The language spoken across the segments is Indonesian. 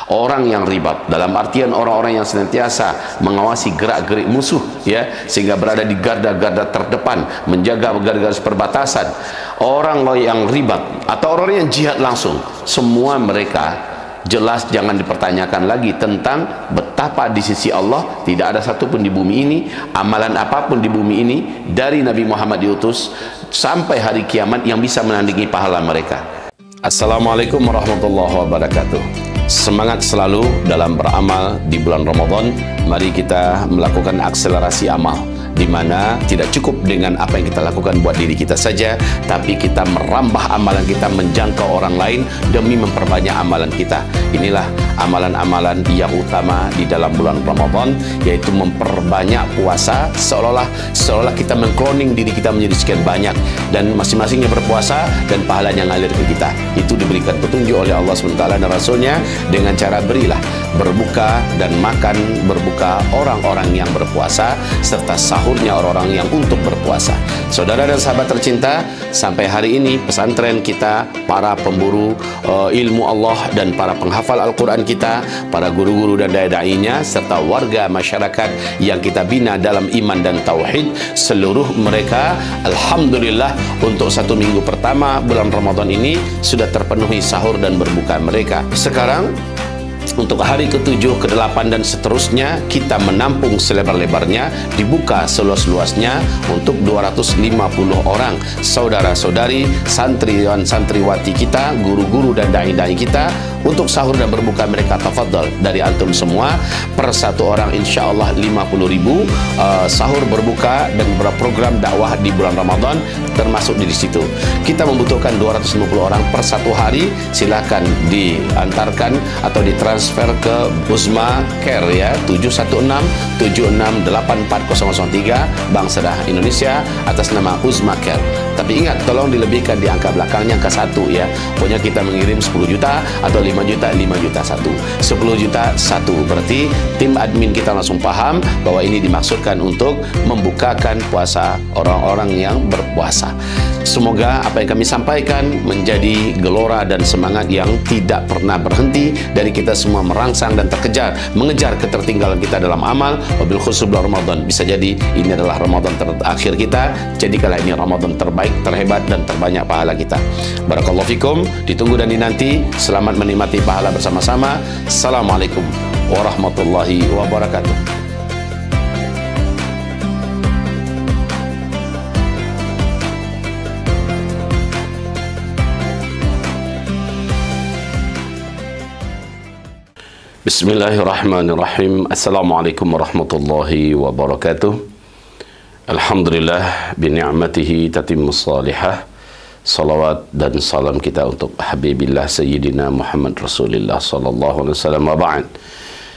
Orang yang ribat dalam artian orang-orang yang senantiasa mengawasi gerak-gerik musuh, ya, sehingga berada di garda-garda terdepan, menjaga garis perbatasan. Orang yang ribat atau orang yang jihad langsung, semua mereka jelas jangan dipertanyakan lagi tentang betapa di sisi Allah tidak ada satupun di bumi ini, amalan apapun di bumi ini dari Nabi Muhammad diutus sampai hari kiamat yang bisa menandingi pahala mereka. Assalamualaikum warahmatullahi wabarakatuh. Semangat selalu dalam beramal di bulan Ramadan. Mari kita melakukan akselerasi amal, di mana tidak cukup dengan apa yang kita lakukan buat diri kita saja, tapi kita merambah amalan kita menjangkau orang lain demi memperbanyak amalan kita. Inilah amalan-amalan yang utama di dalam bulan Ramadan, yaitu memperbanyak puasa, seolah-olah kita mengkloning diri kita menjadi sekian banyak, dan masing-masingnya berpuasa dan pahalanya ngalir ke kita. Itu diberikan petunjuk oleh Allah SWT dan Rasulnya dengan cara berilah berbuka dan makan berbuka orang-orang yang berpuasa, serta sahurnya orang-orang yang untuk berpuasa. Saudara dan sahabat tercinta, sampai hari ini pesantren kita, para pemburu ilmu Allah dan para penghafal Al-Quran kita, para guru-guru dan dai-dainya, serta warga masyarakat yang kita bina dalam iman dan tauhid, seluruh mereka alhamdulillah untuk 1 minggu pertama bulan Ramadan ini sudah terpenuhi sahur dan berbuka mereka. Sekarang untuk hari ke-7, ke-8 dan seterusnya kita menampung selebar-lebarnya, dibuka seluas-luasnya untuk 250 orang saudara-saudari, santriwan santriwati kita, guru-guru dan dai-dai kita untuk sahur dan berbuka mereka. Tafadhal dari antum semua, per satu orang insyaallah 50.000 sahur berbuka dan berprogram dakwah di bulan Ramadan termasuk di situ. Kita membutuhkan 250 orang per satu hari. Silakan diantarkan atau ditransfer ke Uzma Care, ya, 716-7684-003 Bank Sedah Indonesia atas nama Uzma Care. Tapi ingat, tolong dilebihkan di angka belakangnya, angka 1, ya. Pokoknya kita mengirim 10 juta atau 5 juta 1, 10 juta 1. Berarti tim admin kita langsung paham bahwa ini dimaksudkan untuk membukakan puasa orang-orang yang berpuasa. Semoga apa yang kami sampaikan menjadi gelora dan semangat yang tidak pernah berhenti dari kita semua merangsang dan mengejar ketertinggalan kita dalam amal. Wabil khusus bulan Ramadan, bisa jadi ini adalah Ramadan terakhir kita, jadikanlah ini Ramadan terbaik, terhebat dan terbanyak pahala kita. Barakallahu fikum, ditunggu dan dinanti. Selamat menikmati pahala bersama-sama. Assalamualaikum warahmatullahi wabarakatuh. Bismillahirrahmanirrahim. Assalamualaikum warahmatullahi wabarakatuh. Alhamdulillah bini'matihi tatimmus salihah. Salawat dan salam kita untuk Habibillah Sayyidina Muhammad Rasulullah sallallahu alaihi wasallam, wa ba'd.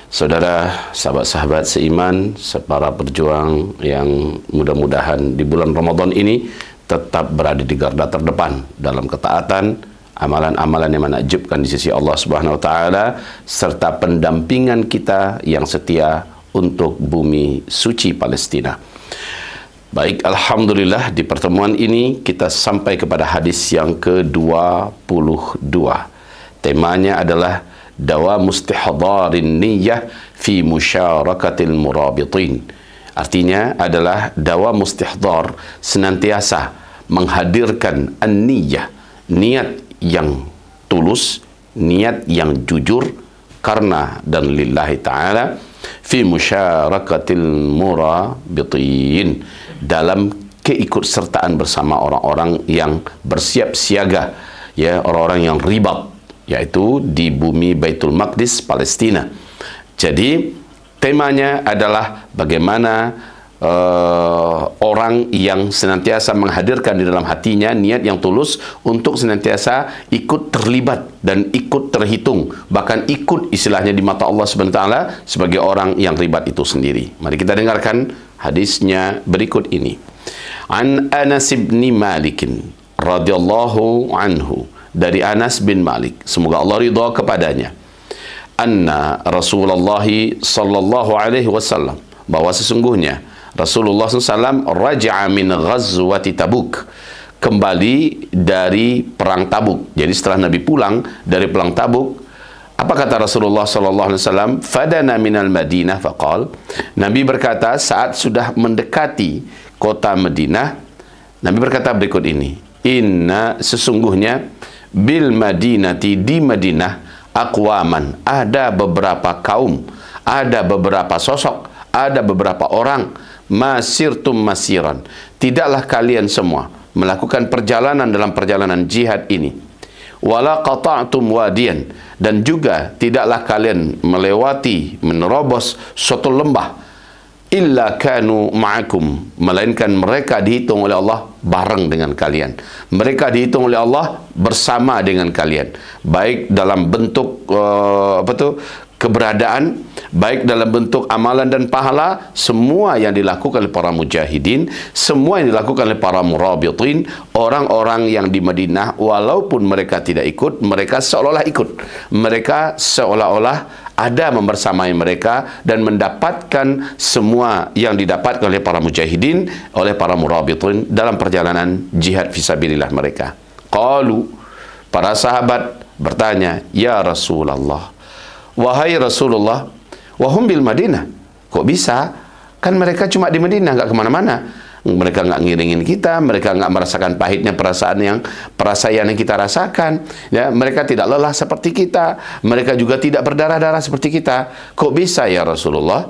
Saudara, sahabat-sahabat seiman, para berjuang yang mudah-mudahan di bulan Ramadan ini tetap berada di garda terdepan dalam ketaatan, amalan-amalan yang menakjubkan di sisi Allah Subhanahu wa taala, serta pendampingan kita yang setia untuk bumi suci Palestina. Baik, alhamdulillah di pertemuan ini kita sampai kepada hadis yang ke-22. Temanya adalah dawamustihdarin niyyah fi musyarakatil murabitin. Artinya adalah dawamustihdar, senantiasa menghadirkan an-niyyah, niat yang tulus, niat yang jujur karena dan lillahi ta'ala, fi musyarakatil murabitin, dalam keikutsertaan bersama orang-orang yang bersiap siaga, ya, orang-orang yang ribat, yaitu di bumi Baitul Maqdis Palestina. Jadi temanya adalah bagaimana orang yang senantiasa menghadirkan di dalam hatinya niat yang tulus untuk senantiasa ikut terlibat dan ikut terhitung, bahkan ikut istilahnya di mata Allah Subhanahu wa taala sebagai orang yang ribat itu sendiri. Mari kita dengarkan hadisnya berikut ini. An Anas bin Malik radhiyallahu anhu, dari Anas bin Malik, semoga Allah ridha kepadanya, anna Rasulullah sallallahu alaihi wasallam, bahwa sesungguhnya Rasulullah SAW raja'a min ghazwati Tabuk, kembali dari perang Tabuk. Jadi setelah Nabi pulang dari perang Tabuk, Apa kata Rasulullah sallallahu alaihi wasallam? Fadana minal Madinah faqal. Nabi berkata saat sudah mendekati kota Madinah, Nabi berkata berikut ini. Inna, sesungguhnya bil Madinati, di Madinah, aqwaman, ada beberapa kaum, ada beberapa sosok, ada beberapa orang, masirtum masiran, tidaklah kalian semua melakukan perjalanan dalam perjalanan jihad ini, wala qata'tum wadiyan, dan juga tidaklah kalian melewati, menerobos suatu lembah, illa kanu ma'akum, melainkan mereka dihitung oleh Allah bareng dengan kalian, mereka dihitung oleh Allah bersama dengan kalian, baik dalam bentuk keberadaan, baik dalam bentuk amalan dan pahala, semua yang dilakukan oleh para mujahidin, semua yang dilakukan oleh para murabitin, orang-orang yang di Madinah, walaupun mereka tidak ikut, mereka seolah-olah ikut, mereka seolah-olah ada membersamai mereka dan mendapatkan semua yang didapatkan oleh para mujahidin, oleh para murabitin dalam perjalanan jihad fisabilillah mereka. Qalu, para sahabat bertanya, ya Rasulullah, wahai Rasulullah, wahum bil Madinah, kok bisa? Kan mereka cuma di Madinah, nggak kemana-mana. Mereka nggak ngiringin kita, mereka nggak merasakan pahitnya perasaan yang kita rasakan. Ya, mereka tidak lelah seperti kita, mereka juga tidak berdarah-darah seperti kita. Kok bisa ya Rasulullah?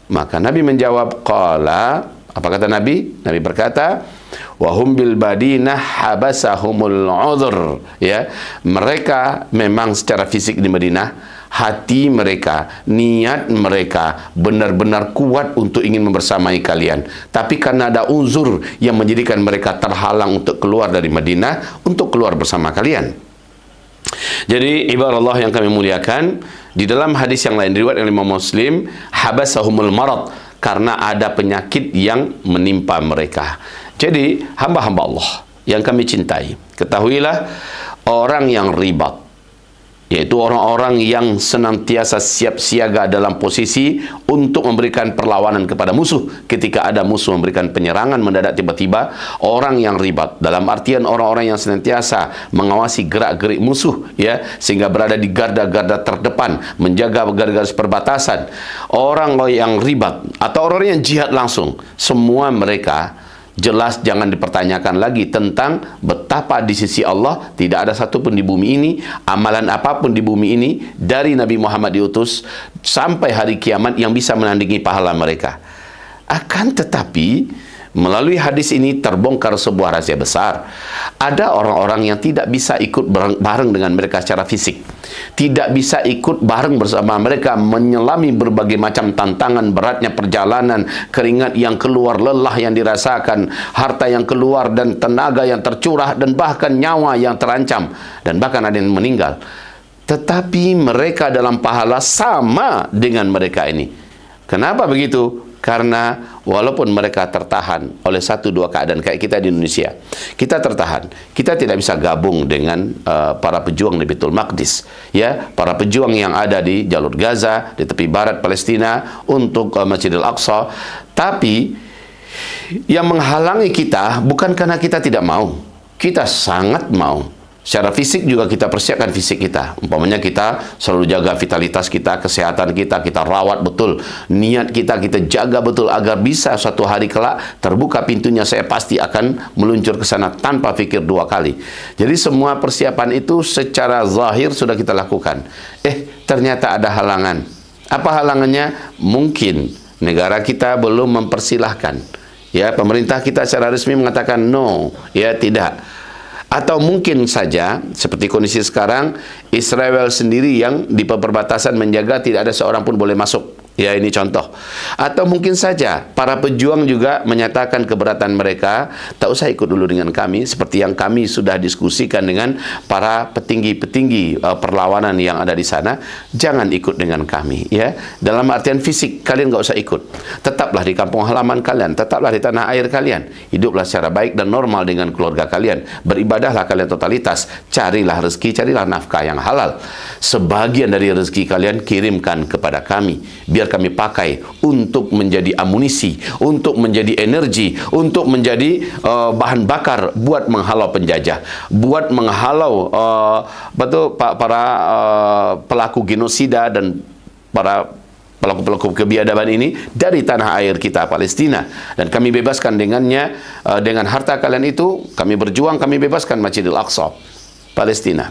Maka Nabi menjawab, qala, apa kata Nabi? Nabi berkata, wahum bil Madinah habasahumul udhr, ya, mereka memang secara fisik di Madinah, hati mereka, niat mereka benar-benar kuat untuk ingin membersamai kalian, tapi karena ada uzur yang menjadikan mereka terhalang untuk keluar dari Madinah, untuk keluar bersama kalian. Jadi ibarat Allah yang kami muliakan, di dalam hadis yang lain riwayat oleh Imam Muslim, habasahumul marad, karena ada penyakit yang menimpa mereka. Jadi hamba-hamba Allah yang kami cintai, ketahuilah, orang yang ribat, yaitu orang-orang yang senantiasa siap siaga dalam posisi untuk memberikan perlawanan kepada musuh ketika ada musuh memberikan penyerangan mendadak tiba-tiba. Orang yang ribat dalam artian orang-orang yang senantiasa mengawasi gerak-gerik musuh, ya, sehingga berada di garda-garda terdepan, menjaga garis perbatasan. Orang yang ribat atau orang yang jihad langsung, semua mereka jelas jangan dipertanyakan lagi tentang betapa di sisi Allah tidak ada satupun di bumi ini, amalan apapun di bumi ini dari Nabi Muhammad diutus sampai hari kiamat yang bisa menandingi pahala mereka. Akan tetapi melalui hadis ini terbongkar sebuah rahasia besar. Ada orang-orang yang tidak bisa ikut bareng dengan mereka secara fisik, tidak bisa ikut bareng bersama mereka menyelami berbagai macam tantangan, beratnya perjalanan, keringat yang keluar, lelah yang dirasakan, harta yang keluar, dan tenaga yang tercurah, dan bahkan nyawa yang terancam, dan bahkan ada yang meninggal. Tetapi mereka dalam pahala sama dengan mereka ini. Kenapa begitu? Karena walaupun mereka tertahan oleh satu dua keadaan kayak kita di Indonesia, kita tertahan, kita tidak bisa gabung dengan para pejuang di Baitul Maqdis, ya, para pejuang yang ada di jalur Gaza, di tepi barat Palestina untuk Masjidil Aqsa. Tapi yang menghalangi kita bukan karena kita tidak mau, kita sangat mau. Secara fisik juga kita persiapkan fisik kita. Umpamanya kita selalu jaga vitalitas kita, kesehatan kita, kita rawat betul. Niat kita jaga betul agar bisa suatu hari kelak terbuka pintunya, saya pasti akan meluncur ke sana tanpa pikir dua kali. Jadi semua persiapan itu secara zahir sudah kita lakukan. Ternyata ada halangan. Apa halangannya? Mungkin negara kita belum mempersilahkan. Ya, pemerintah kita secara resmi mengatakan no, ya, tidak. Atau mungkin saja seperti kondisi sekarang, Israel sendiri yang di perbatasan menjaga tidak ada seorang pun boleh masuk. Ya, ini contoh. Atau mungkin saja para pejuang juga menyatakan keberatan mereka, tak usah ikut dulu dengan kami, seperti yang kami sudah diskusikan dengan para petinggi-petinggi perlawanan yang ada di sana, jangan ikut dengan kami, ya. Dalam artian fisik, kalian nggak usah ikut. Tetaplah di kampung halaman kalian, tetaplah di tanah air kalian, hiduplah secara baik dan normal dengan keluarga kalian, beribadahlah kalian totalitas, carilah rezeki, carilah nafkah yang halal. Sebagian dari rezeki kalian kirimkan kepada kami, biar biar kami pakai untuk menjadi amunisi, untuk menjadi energi, untuk menjadi bahan bakar buat menghalau penjajah, buat menghalau para pelaku genosida dan para pelaku-pelaku kebiadaban ini dari tanah air kita Palestina. Dan kami bebaskan dengannya, dengan harta kalian itu kami berjuang, kami bebaskan Masjidil Aqsa Palestina.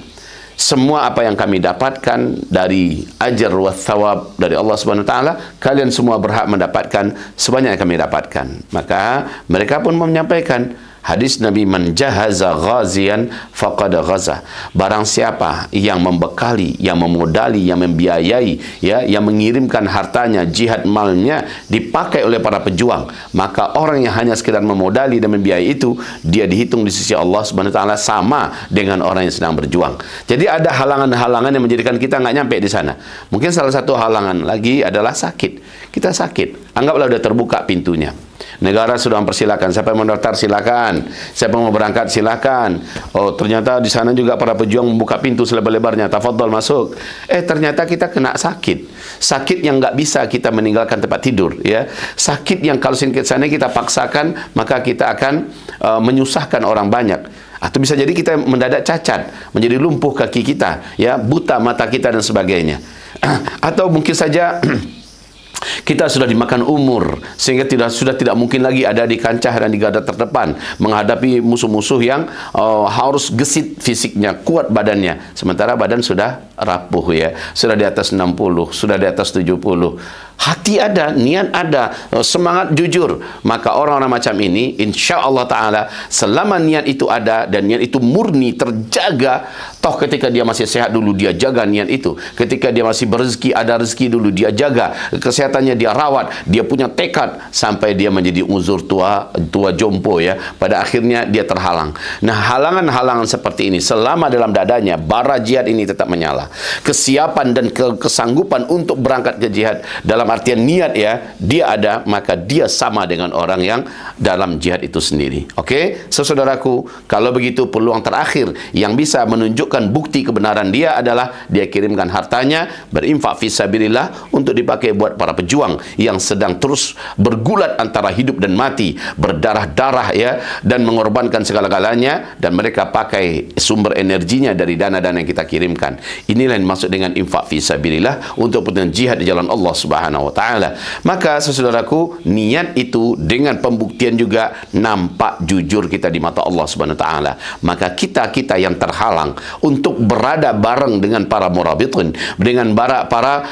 Semua apa yang kami dapatkan dari ajar wa thawab dari Allah Subhanahu wa taala, kalian semua berhak mendapatkan sebanyak yang kami dapatkan. Maka mereka pun menyampaikan hadis Nabi, man jahaza ghazian faqad ghaza. Barang siapa yang membekali, yang memodali, yang membiayai, ya, yang mengirimkan hartanya, jihad malnya dipakai oleh para pejuang, maka orang yang hanya sekedar memodali dan membiayai itu, dia dihitung di sisi Allah Subhanahu wa taala sama dengan orang yang sedang berjuang. Jadi ada halangan-halangan yang menjadikan kita nggak nyampe di sana. Mungkin salah satu halangan lagi adalah sakit. Kita sakit, anggaplah udah terbuka pintunya. Negara sudah mempersilakan, siapa yang mau daftar silakan, siapa yang mau berangkat silakan. Oh, ternyata di sana juga para pejuang membuka pintu selebar-lebarnya, tafadhol masuk. Ternyata kita kena sakit. Sakit yang nggak bisa kita meninggalkan tempat tidur, ya. Sakit yang kalau ke sana kita paksakan, maka kita akan menyusahkan orang banyak. Atau bisa jadi kita mendadak cacat, menjadi lumpuh kaki kita, ya, buta mata kita dan sebagainya. Atau mungkin saja kita sudah dimakan umur sehingga sudah tidak mungkin lagi ada di kancah dan di garda terdepan menghadapi musuh-musuh yang harus gesit fisiknya, kuat badannya, sementara badan sudah rapuh, ya, sudah di atas 60, sudah di atas 70. Hati ada, niat ada, semangat jujur, maka orang-orang macam ini insya Allah ta'ala selama niat itu ada dan niat itu murni terjaga, toh ketika dia masih sehat dulu dia jaga niat itu, ketika dia masih berezeki ada rezeki dulu dia jaga, kesehatannya dia rawat, dia punya tekad sampai dia menjadi uzur tua jompo, ya, pada akhirnya dia terhalang. Nah, halangan-halangan seperti ini selama dalam dadanya bara jihad ini tetap menyala, kesiapan dan kesanggupan untuk berangkat ke jihad dalam artian niat, ya, dia ada, maka dia sama dengan orang yang dalam jihad itu sendiri. Oke, saudaraku, kalau begitu peluang terakhir yang bisa menunjukkan bukti kebenaran dia adalah dia kirimkan hartanya, berinfak fisabilillah untuk dipakai buat para pejuang yang sedang terus bergulat antara hidup dan mati, berdarah-darah, ya, dan mengorbankan segala-galanya, dan mereka pakai sumber energinya dari dana-dana yang kita kirimkan. Inilah yang maksud dengan infak fisabilillah untuk kepentingan jihad di jalan Allah Subhanahu wa ta'ala. Maka saudaraku, niat itu dengan pembuktian juga nampak jujur kita di mata Allah Subhanahu wa ta'ala. Maka kita yang terhalang untuk berada bareng dengan para murabitun, dengan para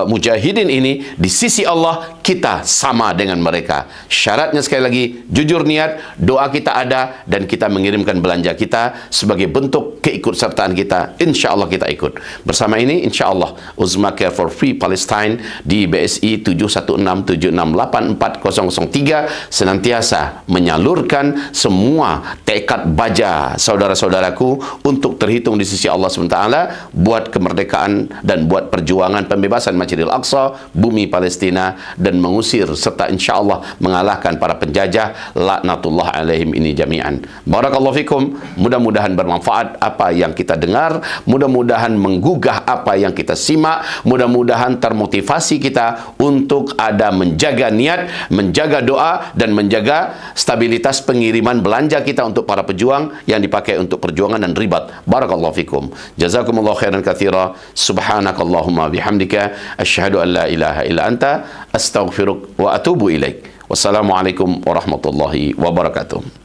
mujahidin ini di sisi Allah, kita sama dengan mereka. Syaratnya sekali lagi jujur niat, doa kita ada, dan kita mengirimkan belanja kita sebagai bentuk keikutsertaan kita. Insya Allah kita ikut. Bersama ini insya Allah Uzma Care for Free Palestine di BSI 71676840003 senantiasa menyalurkan semua tekad baja saudara-saudaraku untuk terhitung di sisi Allah SWT buat kemerdekaan dan buat perjuangan pembebasan Masjidil Aqsa, bumi Palestina, dan mengusir serta insya Allah mengalahkan para penjajah laknatullah alaihim ini jami'an. Barakallahu fikum. Mudah-mudahan bermanfaat apa yang kita dengar, mudah-mudahan menggugah apa yang kita simak, mudah-mudahan termotivasi kita untuk ada menjaga niat, menjaga doa, dan menjaga stabilitas pengiriman belanja kita untuk para pejuang yang dipakai untuk perjuangan dan ribat. Barakallahu fikum. Jazakumullah khairan katsira. Subhanakallahumma bihamdika asyhadu an la ilaha illa anta astaghfiruk wa atubu ilaik. Wassalamualaikum warahmatullahi wabarakatuh.